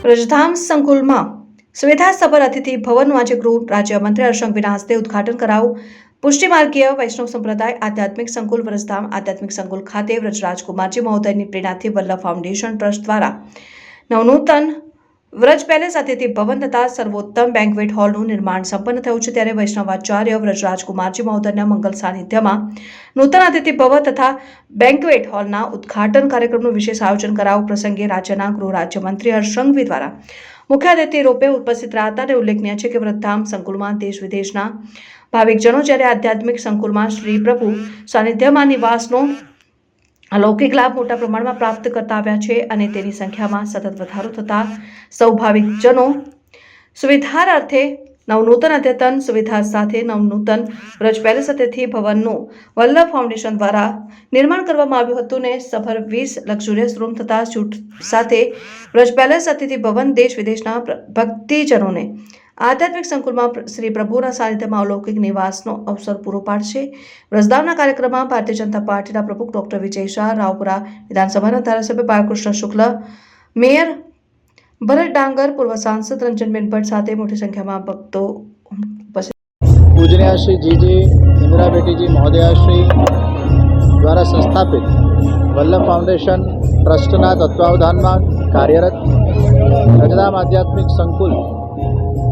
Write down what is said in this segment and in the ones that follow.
વ્રજધામ સંકુલમાં સુવિધાસભર અતિથિ ભવનનું આજે ગૃહ રાજ્યમંત્રી હર્ષ સંઘવીના હસ્તે ઉદ્ઘાટન કરાયું। પુષ્ટિમાર્ગીય વૈષ્ણવ સંપ્રદાય આધ્યાત્મિક સંકુલ વ્રજધામ આધ્યાત્મિક સંકુલ ખાતે વ્રજરાજકુમારજી મહોદયની પ્રેરણાથી વલ્લભ ફાઉન્ડેશન ટ્રસ્ટ દ્વારા નવનૂતન વ્રજ પેલેસ અતિથિ ભવન તથા સર્વોત્તમ બેન્ક્વેટ હોલનું નિર્માણ સંપન્ન થયું છે। ત્યારે વૈષ્ણવાચાર્ય વ્રજરાજકુમારજી મહોદયના મંગલ સાનિધ્યમાં નૂતન અતિથિ ભવન તથા બેન્ક્વેટ હોલના ઉદ્ઘાટન કાર્યક્રમનું વિશેષ આયોજન કરાયું। પ્રસંગે રાજ્યના ગૃહ રાજ્યમંત્રી હર્ષ સંઘવી દ્વારા મુખ્ય અતિથિ રૂપે ઉપસ્થિત રહ્યા હતા। ઉલ્લેખનીય છે કે વ્રજધામ સંકુલમાં દેશ વિદેશના ભાવિકજનો જ્યારે આધ્યાત્મિક સંકુલમાં શ્રી પ્રભુ સાનિધ્યમાં નિવાસનો અલૌકિક લાભ મોટા પ્રમાણમાં પ્રાપ્ત કરતા આવ્યા છે અને તેની સંખ્યામાં સતત વધારો થતા સૌ ભાવિકજનો સુવિધાર્થે નવનૂતન અદ્યતન સુવિધા સાથે નવનૂતન વ્રજ પેલેસ અતિથિ ભવનનું વલ્લભ ફાઉન્ડેશન દ્વારા નિર્માણ કરવામાં આવ્યું હતું ને સભર 20 લક્ઝુરિયસ રૂમ તથા સ્યુટ સાથે વ્રજ પેલેસ અતિથિ ભવન દેશ વિદેશના ભક્તિજનોને આધ્યાત્મિક સંકુલમાં શ્રી પ્રભુના સાનિધ્યમાં અલૌકિક નિવાસનો અવસર પૂરો પાડશે। વ્રજધામના કાર્યક્રમમાં ભારતીય જનતા પાર્ટીના પ્રમુખ ડોક્ટર વિજય શાહ, રાવપુરા વિધાનસભાના ધારાસભ્ય બાળકૃષ્ણ શુક્લ, મેયર ભરત ડાંગર, પૂર્વ સાંસદ રંજનબેન ભટ્ટ સાથે મોટી સંખ્યામાં ભક્તો ઉપસ્થિત। पूजनीय श्री जी इंदिरा बेटी जी महोदयाश्री द्वारा संस्थापित वल्लभ फाउंडेशन ट्रस्टना तत्वावधाનમાં કાર્યરત વ્રજધામ આધ્યાત્મિક સંકુલ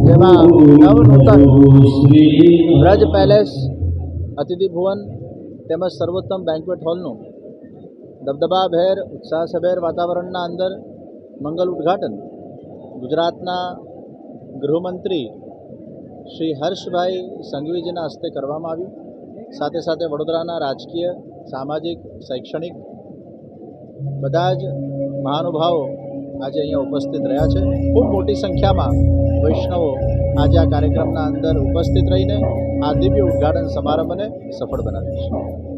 જેમાં નવનૂતન વ્રજ પેલેસ અતિથિ ભુવન તેમજ સર્વોત્તમ બેન્ક્વેટ હોલનું દબદબાભેર ઉત્સાહસભેર વાતાવરણના અંદર મંગલ ઉદ્ઘાટન ગુજરાતના ગૃહમંત્રી શ્રી હર્ષભાઈ સંઘવીજીના હસ્તે કરવામાં આવ્યું। સાથે સાથે વડોદરાના રાજકીય, સામાજિક, શૈક્ષણિક બધા જ મહાનુભાવો આજે અહીંયા ઉપસ્થિત રહ્યા છે। ખૂબ મોટી સંખ્યામાં વૈષ્ણવો આજે આ કાર્યક્રમના અંદર ઉપસ્થિત રહીને આ દિવ્ય ઉદ્ઘાટન સમારંભને સફળ બનાવ્યું છે।